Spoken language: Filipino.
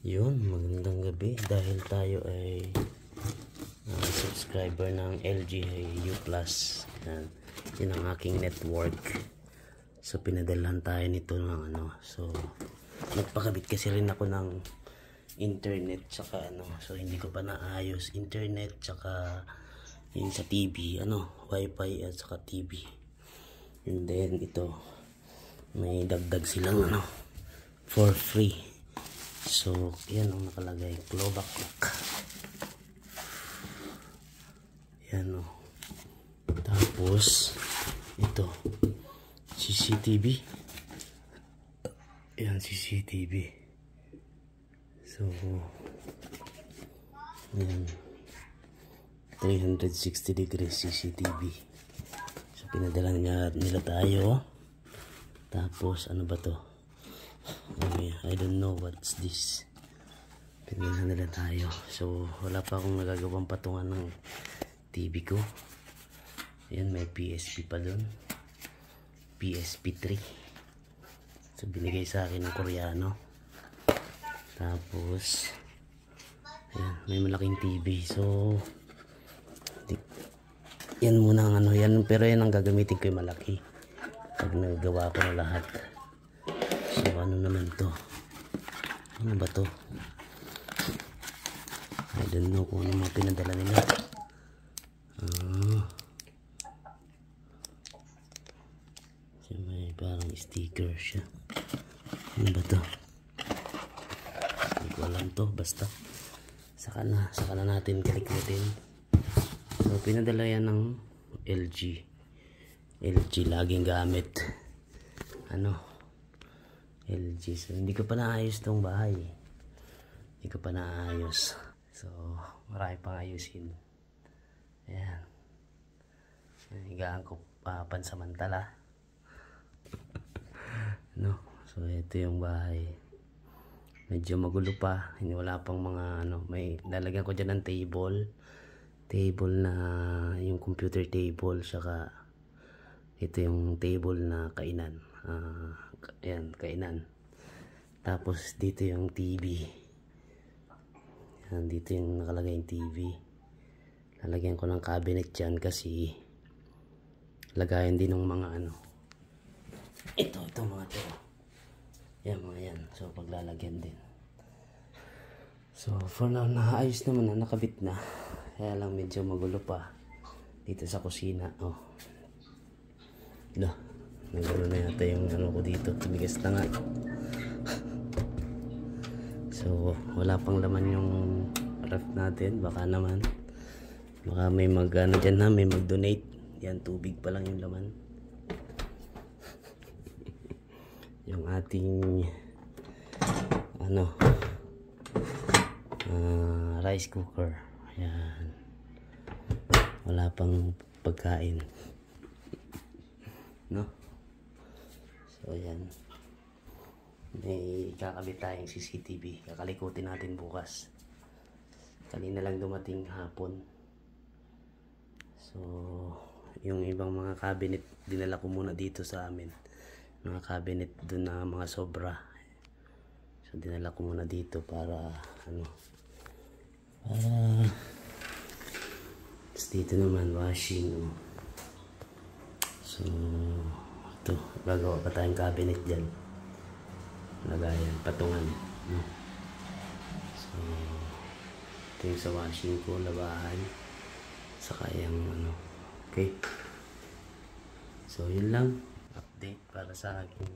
Yun, magandang gabi dahil tayo ay subscriber ng LG U+. Yan, yun ang aking network. So pinadalhan tayo nito ng so nagpakabit kasi rin ako ng internet tsaka so hindi ko pa naayos internet tsaka yun sa TV, wifi at saka TV. And then ito may dagdag silang for free. So, yan ang nakalagay, clawback lock. Yan Tapos, ito, CCTV. Yan, CCTV. So, yan. 360 degrees CCTV. So, pinadala nila tayo. Tapos, ano ba to? I don't know what's this. Pinili nila tayo. So wala pa akong nagagawang patungan ng TV ko. Ayan, may PSP pa dun, PSP 3. So binigay sa akin ng Koreano. Tapos ayan, may malaking TV. So yan muna ang yan, pero yan ang gagamitin ko yung malaki pag nagawa ko na lahat. So ano naman to? Ano ba to? I don't know kung ano mga pinadala nila. So may parang sticker siya. Ano ba to? Hindi ko alam to. Basta saka na natin kalikutin. So pinadala yan ng LG laging gamit LG. So hindi ko pa naayos tong bahay. Hindi ko pa naayos. So marami pang ayusin. Ayan. Higaan ko pansamantala. So ito yung bahay. Medyo magulo pa. Hindi, wala pang mga may lalagyan ko dyan ng table na yung computer table, saka ito yung table na kainan. Ayan, kainan. Tapos dito yung TV. Ayan, dito yung nakalagay yung TV. Lalagyan ko ng cabinet dyan kasi lagayan din ng mga ito mga to. Yan mga yan. So paglalagyan din. So for now naayos naman na, nakabit na. Kaya lang medyo magulo pa dito sa kusina. Nagano na yata yung ko dito. Tumigas na nga. So wala pang laman yung ref natin. Baka naman may dyan may mag-donate. Yan, tubig pa lang yung laman. Yung ating rice cooker. Yan, wala pang pagkain. So yan, may kakabit tayong CCTV. Kakalikutin natin bukas. Kanina lang dumating hapon. So yung ibang mga cabinet dinala ko muna dito sa amin. Mga cabinet dun na mga sobra. So dinala ko muna dito para dito naman washing. So ito, gagawa pa tayong cabinet dyan. Lagayan, patungan. So ito yung sa washing ko, labahan. Saka yung okay. So yun lang, update para sa aking